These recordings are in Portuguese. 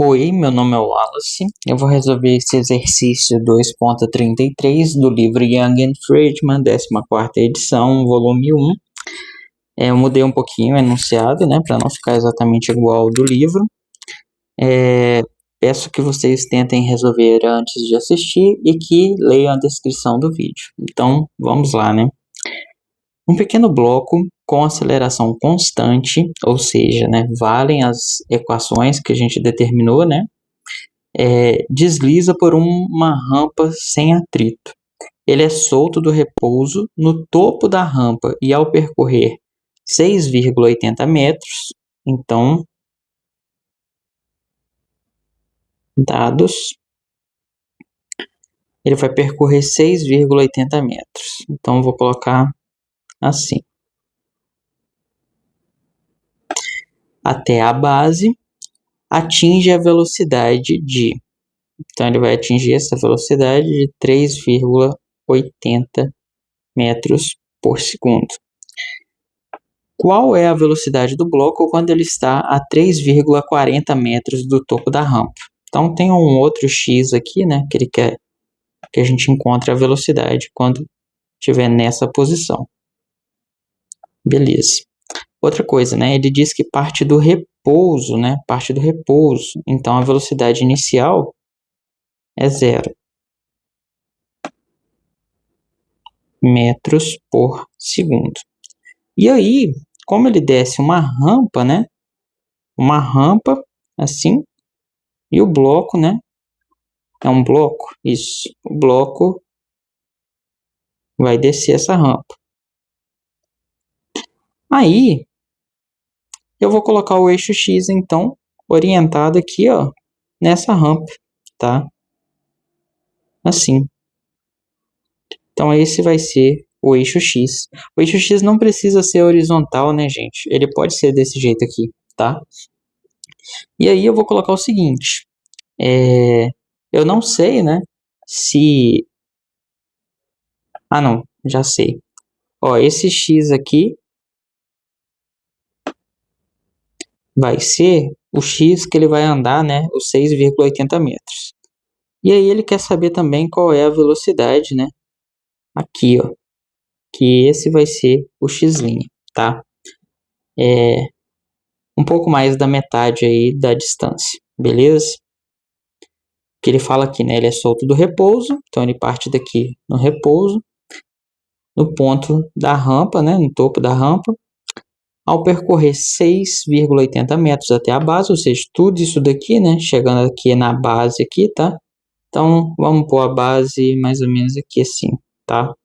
Oi, meu nome é Wallace. Eu vou resolver esse exercício 2.33 do livro Young and Friedman, 14ª edição, volume 1. Eu mudei um pouquinho o enunciado, para não ficar exatamente igual ao do livro. Peço que vocês tentem resolver antes de assistir e que leiam a descrição do vídeo. Então, vamos lá, Um pequeno bloco com aceleração constante, ou seja, valem as equações que a gente determinou, desliza por uma rampa sem atrito. Ele é solto do repouso no topo da rampa e ao percorrer 6,80 metros, então, dados, ele vai percorrer 6,80 metros. Então, vou colocar assim. Até a base, atinge a velocidade de... Então, ele vai atingir essa velocidade de 3,80 metros por segundo. Qual é a velocidade do bloco quando ele está a 3,40 metros do topo da rampa? Então, tem um outro x aqui, que ele quer que a gente encontre a velocidade quando estiver nessa posição. Beleza. Outra coisa, ele diz que parte do repouso, parte do repouso. Então, a velocidade inicial é 0 metros por segundo. E aí, como ele desce uma rampa, uma rampa assim, e o bloco, é um bloco, isso, o bloco vai descer essa rampa. Aí, eu vou colocar o eixo X, então, orientado aqui, ó, nessa rampa, tá? Assim. Então, esse vai ser o eixo X. O eixo X não precisa ser horizontal, gente? Ele pode ser desse jeito aqui, tá? E aí, eu vou colocar o seguinte. Eu não sei, se... Ah, não, já sei. Ó, esse X aqui vai ser o X que ele vai andar, os 6,80 metros. E aí ele quer saber também qual é a velocidade, aqui, ó, que esse vai ser o X', tá? Um pouco mais da metade aí da distância, beleza? Que ele fala aqui, ele é solto do repouso, então ele parte daqui no repouso, no ponto da rampa, no topo da rampa, ao percorrer 6,80 metros até a base, ou seja, tudo isso daqui, chegando aqui na base aqui, tá? Então, vamos pôr a base mais ou menos aqui assim, tá?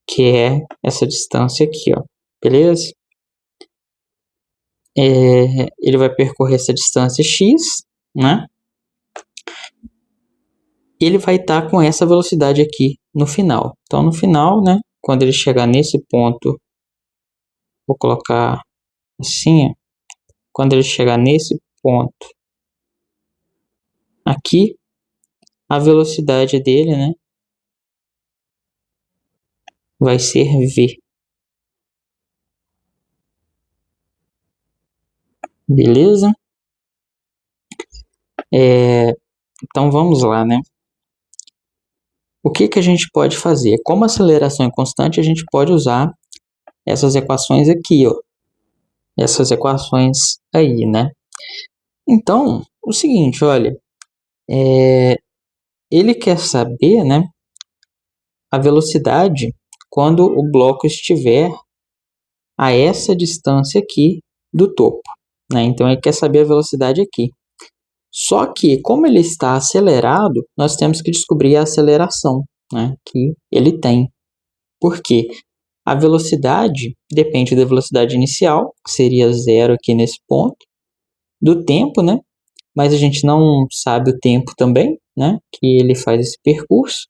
Que é essa distância aqui, ó, beleza? Ele vai percorrer essa distância x, ele vai estar com essa velocidade aqui no final. Então, no final, quando ele chegar nesse ponto, vou colocar assim, ó, quando ele chegar nesse ponto aqui, a velocidade dele, vai ser v. Beleza? Então, vamos lá, O que a gente pode fazer? Como a aceleração é constante, a gente pode usar essas equações aqui, ó. Essas equações aí, Então, o seguinte, olha. Ele quer saber, a velocidade quando o bloco estiver a essa distância aqui do topo, Então, ele quer saber a velocidade aqui. Só que, como ele está acelerado, nós temos que descobrir a aceleração, que ele tem. Por quê? A velocidade depende da velocidade inicial, que seria 0 aqui nesse ponto, do tempo, mas a gente não sabe o tempo também, que ele faz esse percurso.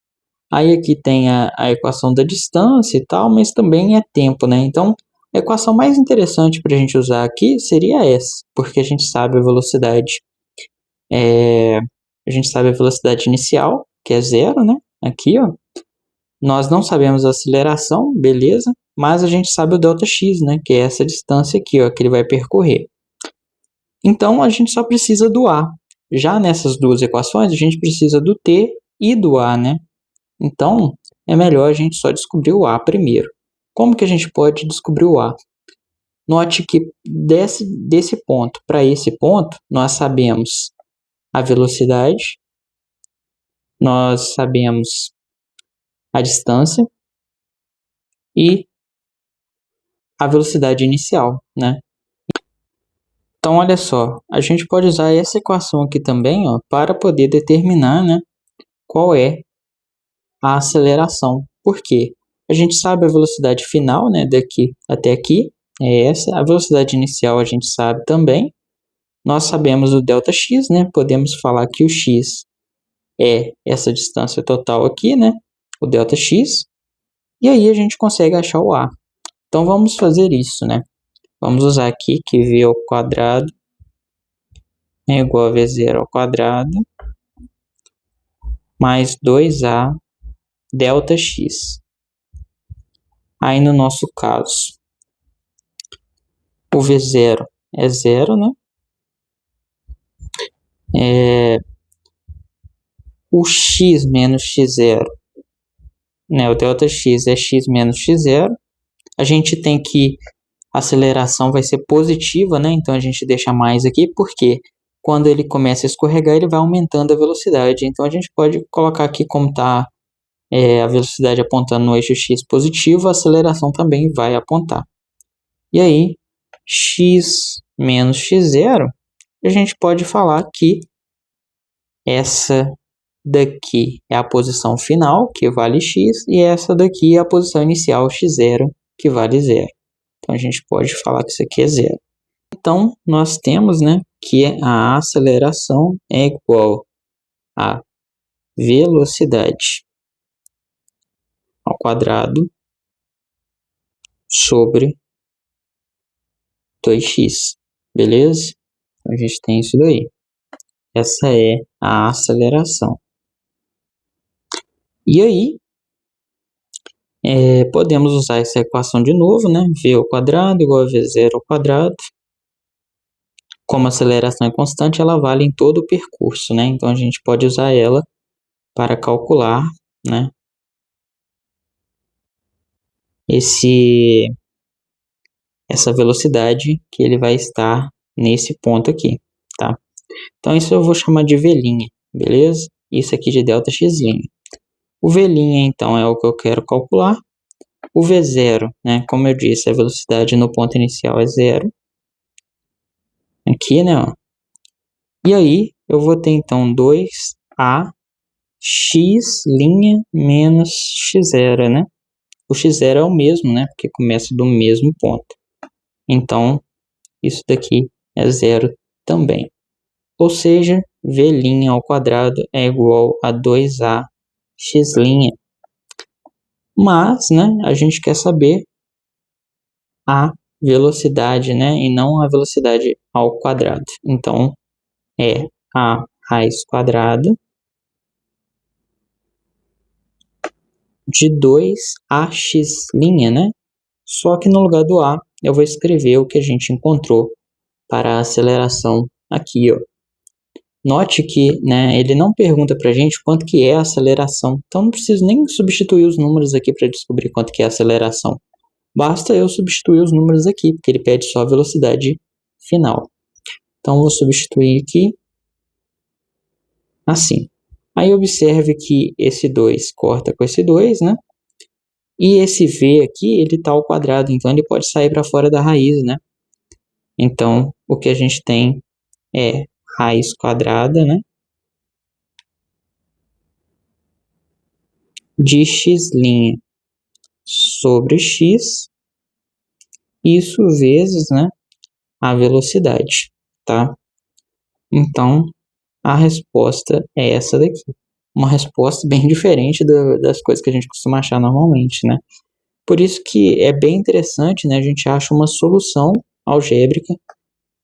Aí aqui tem a equação da distância e tal, mas também é tempo, Então, a equação mais interessante para a gente usar aqui seria essa, porque a gente sabe a velocidade. A gente sabe a velocidade inicial, que é 0, Aqui, ó. Nós não sabemos a aceleração, beleza, mas a gente sabe o ΔX, que é essa distância aqui, ó, que ele vai percorrer. Então, a gente só precisa do A. já nessas duas equações, a gente precisa do t e do a, né? Então, é melhor a gente só descobrir o a primeiro. Como que a gente pode descobrir o a? Note que desse ponto para esse ponto, nós sabemos a velocidade, nós sabemos a distância e a velocidade inicial, né? Então, olha só, a gente pode usar essa equação aqui também, ó, para poder determinar, né, qual é a aceleração. Por quê? A gente sabe a velocidade final, né, daqui até aqui, é essa. A velocidade inicial a gente sabe também. Nós sabemos o ΔX, né? Podemos falar que o x é essa distância total aqui, né? O ΔX. E aí a gente consegue achar o a. Então vamos fazer isso, né? Vamos usar aqui que v ao quadrado é igual a v0 ao quadrado mais 2a ΔX. Aí no nosso caso, o v0 é 0, né? O x menos x0, né? O ΔX é x menos x0. A gente tem que a aceleração vai ser positiva, né? Então a gente deixa mais aqui, porque quando ele começa a escorregar, ele vai aumentando a velocidade. Então a gente pode colocar aqui como está a velocidade apontando no eixo x positivo, a aceleração também vai apontar. E aí, x menos x0, a gente pode falar que essa daqui é a posição final, que vale x, e essa daqui é a posição inicial, x0, que vale 0. Então, a gente pode falar que isso aqui é 0. Então, nós temos, né, que a aceleração é igual a velocidade ao quadrado sobre 2x, beleza? Então, a gente tem isso daí. Essa é a aceleração. E aí, podemos usar essa equação de novo, né? V ao quadrado igual a V0 ao quadrado. Como a aceleração é constante, ela vale em todo o percurso, né? Então, a gente pode usar ela para calcular, né, essa velocidade que ele vai estar nesse ponto aqui, tá? Então, isso eu vou chamar de V', beleza? Isso aqui de ΔX'. O V', então, é o que eu quero calcular. O V0, né, como eu disse, a velocidade no ponto inicial é 0. Aqui, né, ó. E aí, eu vou ter, então, 2a x' menos x0, né? O x0 é o mesmo, né, porque começa do mesmo ponto. Então, isso daqui é 0 também. Ou seja, v' ao quadrado é igual a 2a x'. Mas, né, a gente quer saber a velocidade, né, e não a velocidade ao quadrado. Então, é a raiz quadrada de 2ax', né? Só que no lugar do a, eu vou escrever o que a gente encontrou para a aceleração aqui, ó. Note que, né, ele não pergunta para a gente quanto que é a aceleração. Então, não preciso nem substituir os números aqui para descobrir quanto que é a aceleração. Basta eu substituir os números aqui, porque ele pede só a velocidade final. Então, vou substituir aqui assim. Aí, observe que esse 2 corta com esse 2, né? E esse v aqui, ele está ao quadrado, então ele pode sair para fora da raiz, né? Então, o que a gente tem é raiz quadrada, né, de x' sobre x, isso vezes, né, a velocidade, tá? Então, a resposta é essa daqui. Uma resposta bem diferente das coisas que a gente costuma achar normalmente, né? Por isso que é bem interessante, né, a gente acha uma solução algébrica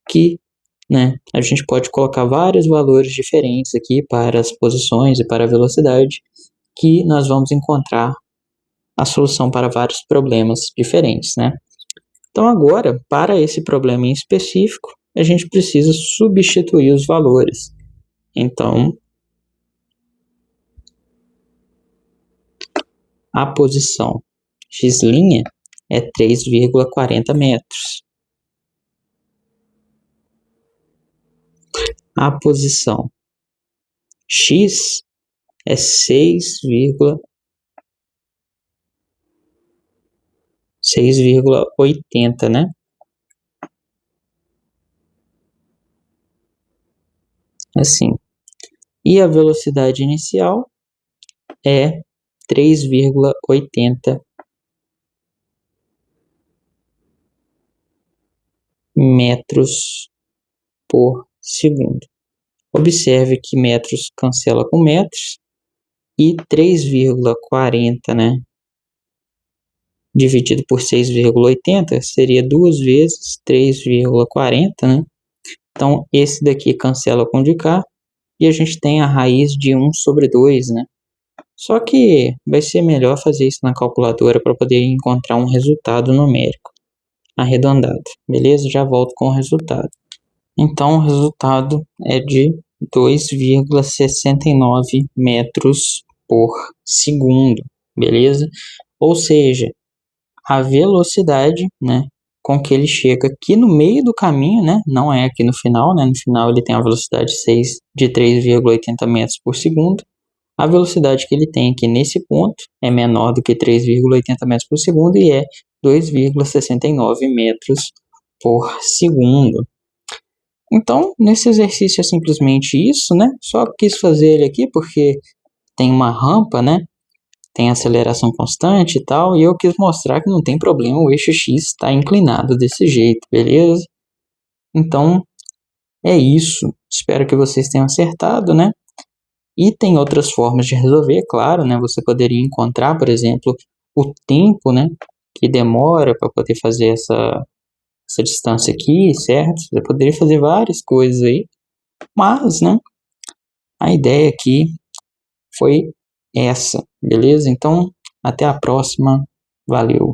que, né, a gente pode colocar vários valores diferentes aqui para as posições e para a velocidade, que nós vamos encontrar a solução para vários problemas diferentes, né? Então agora, para esse problema em específico, a gente precisa substituir os valores. Então, a posição x' é 3,40 metros. A posição x é 6,80, né? Assim. E a velocidade inicial é 3,80 metros por segundo. Observe que metros cancela com metros e 3,40, né, dividido por 6,80 seria 2 vezes 3,40, né? Então, esse daqui cancela com o de cá e a gente tem a raiz de 1 sobre 2, né? Só que vai ser melhor fazer isso na calculadora para poder encontrar um resultado numérico arredondado, beleza? Já volto com o resultado. Então, o resultado é de 2,69 metros por segundo, beleza? Ou seja, a velocidade, né, com que ele chega aqui no meio do caminho, né, não é aqui no final, né? No final ele tem a velocidade de 3,80 metros por segundo. A velocidade que ele tem aqui nesse ponto é menor do que 3,80 metros por segundo e é 2,69 metros por segundo. Então, nesse exercício é simplesmente isso, né? Só quis fazer ele aqui porque tem uma rampa, né? Tem aceleração constante e tal, e eu quis mostrar que não tem problema o eixo X estar inclinado desse jeito, beleza? Então, é isso. Espero que vocês tenham acertado, né? E tem outras formas de resolver, claro, né? Você poderia encontrar, por exemplo, o tempo, né, que demora para poder fazer essa distância aqui, certo? Você poderia fazer várias coisas aí, mas, né, a ideia aqui foi essa, beleza? Então, até a próxima. Valeu!